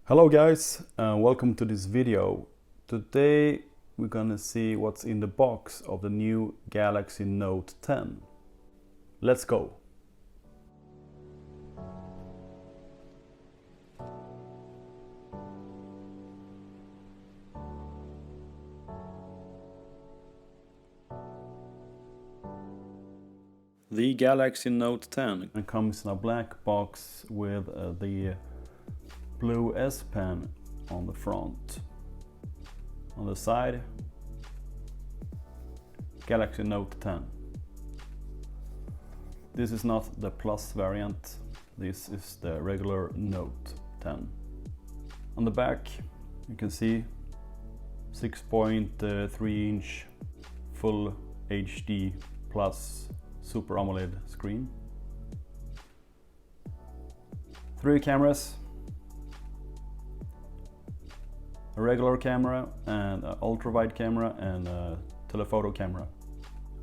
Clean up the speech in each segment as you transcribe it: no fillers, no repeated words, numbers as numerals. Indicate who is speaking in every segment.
Speaker 1: Hello guys, welcome to this video. Today we're gonna see what's in the box of the new Galaxy Note 10. Let's go! The Galaxy Note 10 comes in a black box with the blue S Pen on the front. On the side, Galaxy Note 10. This is not the Plus variant, this is the regular Note 10. On the back you can see 6.3 inch full HD plus Super AMOLED screen. 3 cameras, a regular camera and an ultra-wide camera and a telephoto camera.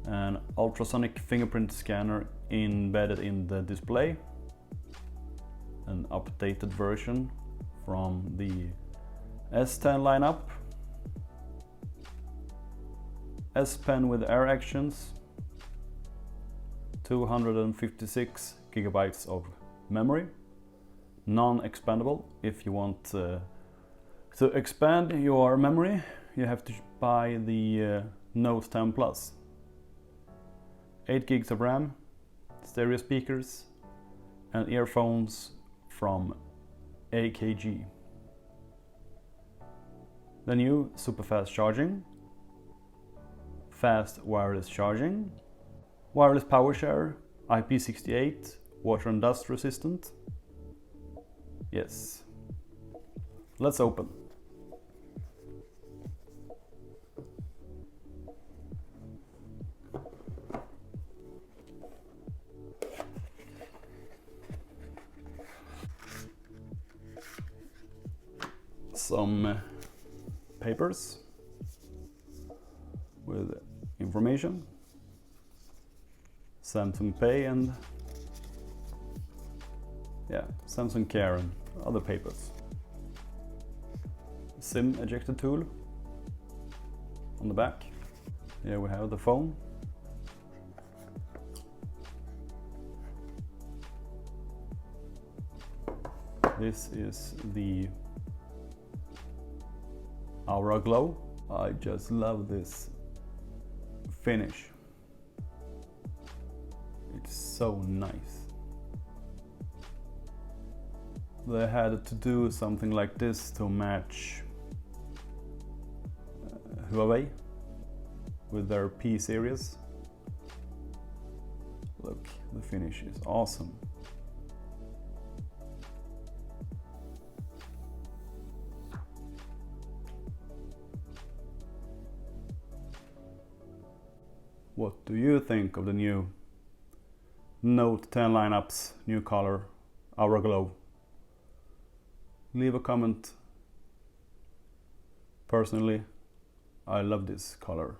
Speaker 1: An ultrasonic fingerprint scanner embedded in the display. An updated version from the S10 lineup. S Pen with air actions. 256 gigabytes of memory. Non-expandable. If you want to expand your memory, you have to buy the Note 10 Plus. 8 gigs of RAM, stereo speakers, and earphones from AKG. The new super fast charging, fast wireless charging, wireless power share, IP68, water and dust resistant. Yes. Let's open. Some papers with information, Samsung Pay and Samsung Care and other papers. SIM ejector tool on the back. Here we have the phone. This is the Aura Glow. I just love this finish. It's so nice. They had to do something like this to match Huawei with their P series. Look, the finish is awesome. What do you think of the new Note 10 lineup's new color, Aura Glow? Leave a comment. Personally, I love this color.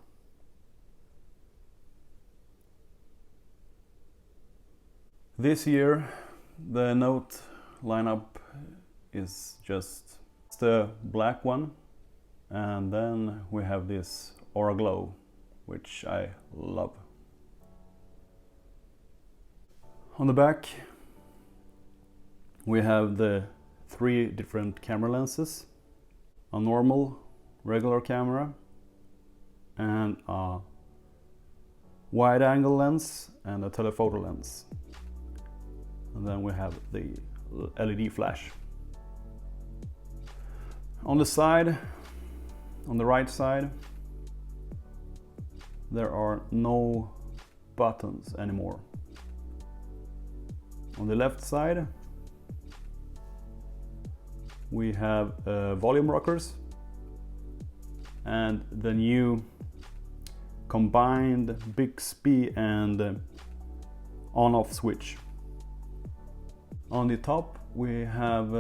Speaker 1: This year the Note lineup is just the black one, and then we have this Aura Glow, which I love. On the back we have the 3 different camera lenses, a normal regular camera and a wide angle lens and a telephoto lens. And then we have the LED flash. On the side, on the right side, there are no buttons anymore. On the left side we have volume rockers and the new combined Bixby and on-off switch. On the top we have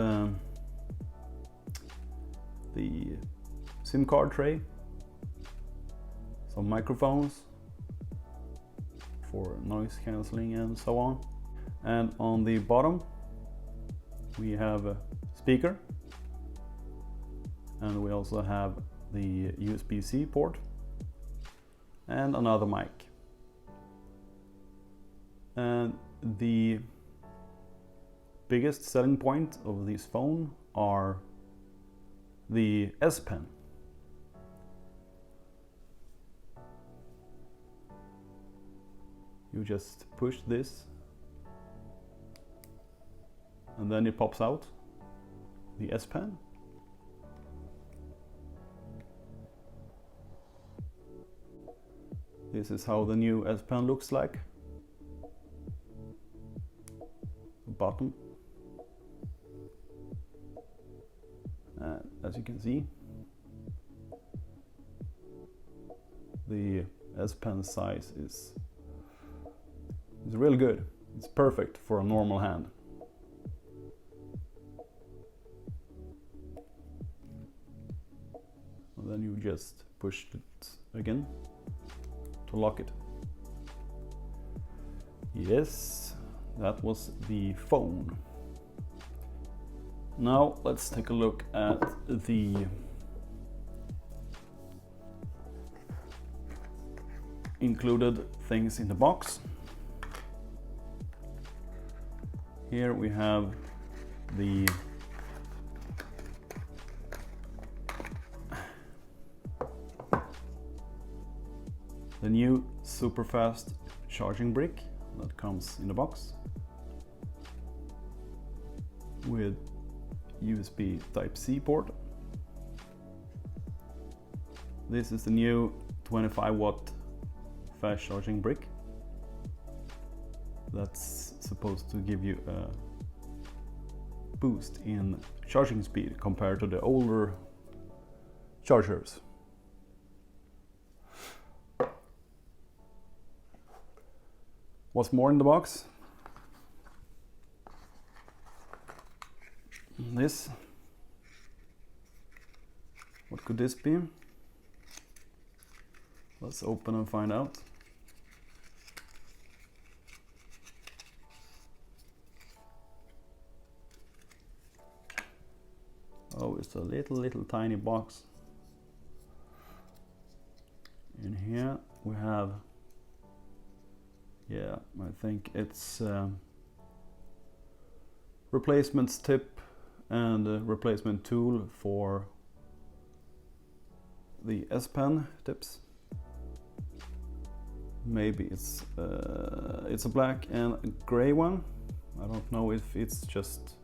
Speaker 1: the SIM card tray, some microphones for noise cancelling and so on. And on the bottom we have a speaker and we also have the USB-C port and another mic. And the biggest selling point of this phone are the S Pen. You just push this and then it pops out, the S Pen. This is how the new S Pen looks like. The bottom. And as you can see, the S Pen size is really good. It's perfect for a normal hand. And then you just push it again to lock it. Yes, that was the phone. Now let's take a look at the included things in the box. Here we have the new super fast charging brick that comes in the box with USB Type-C port. This is the new 25 watt fast charging brick that's supposed to give you a boost in charging speed compared to the older chargers. What's more in the box? This. What could this be? Let's open and find out. Oh, it's a little tiny box. In here we have, yeah, I think it's replacement tip and a replacement tool for the S Pen tips. Maybe it's a black and a gray one. I don't know if it's just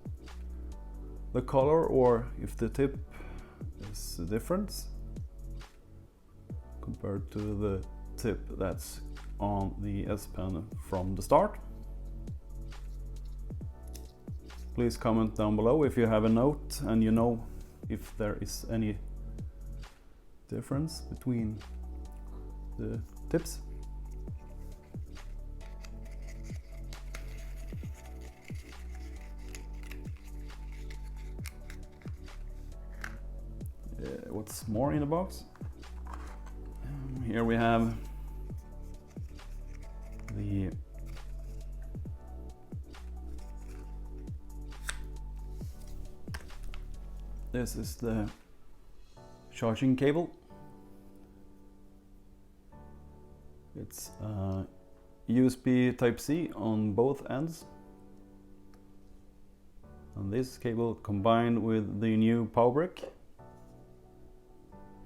Speaker 1: the color or if the tip is a difference compared to the tip that's on the S Pen from the start. Please comment down below if you have a note and you know if there is any difference between the tips. What's more in the box? Here we have the this is the charging cable. It's USB Type-C on both ends, and this cable combined with the new power brick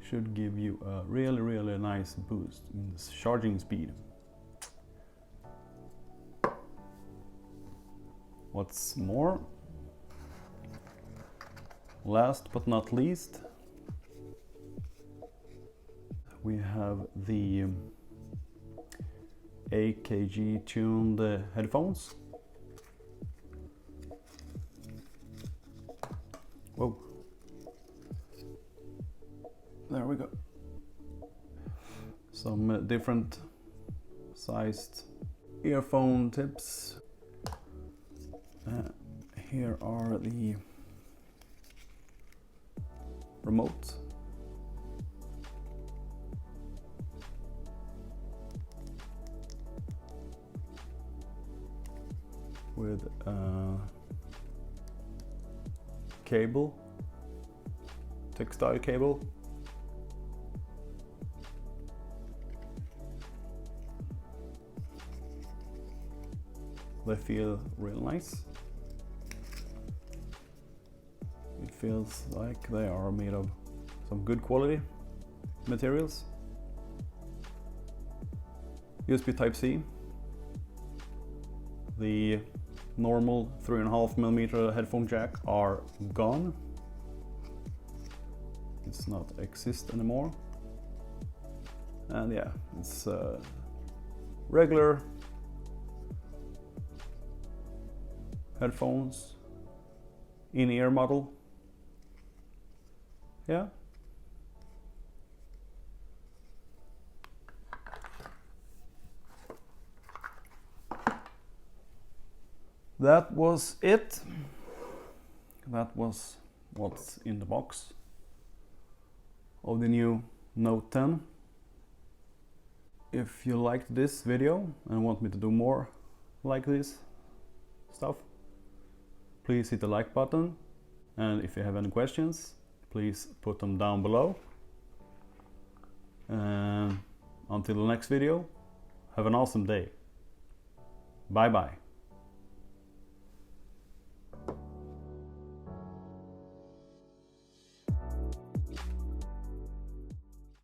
Speaker 1: should give you a really nice boost in the charging speed. What's more, last but not least, we have the AKG tuned headphones. Whoa. There we go. Some different sized earphone tips. Here are the remote. With a cable textile cable. They feel real nice. It feels like they are made of some good quality materials. USB Type-C. The normal 3.5mm headphone jack are gone. It's not exist anymore. And yeah, it's regular headphones, in-ear model. Yeah. That was it. That was what's in the box of the new Note 10. If you liked this video and want me to do more like this stuff, please hit the like button, and if you have any questions, please put them down below. And until the next video, have an awesome day. Bye bye.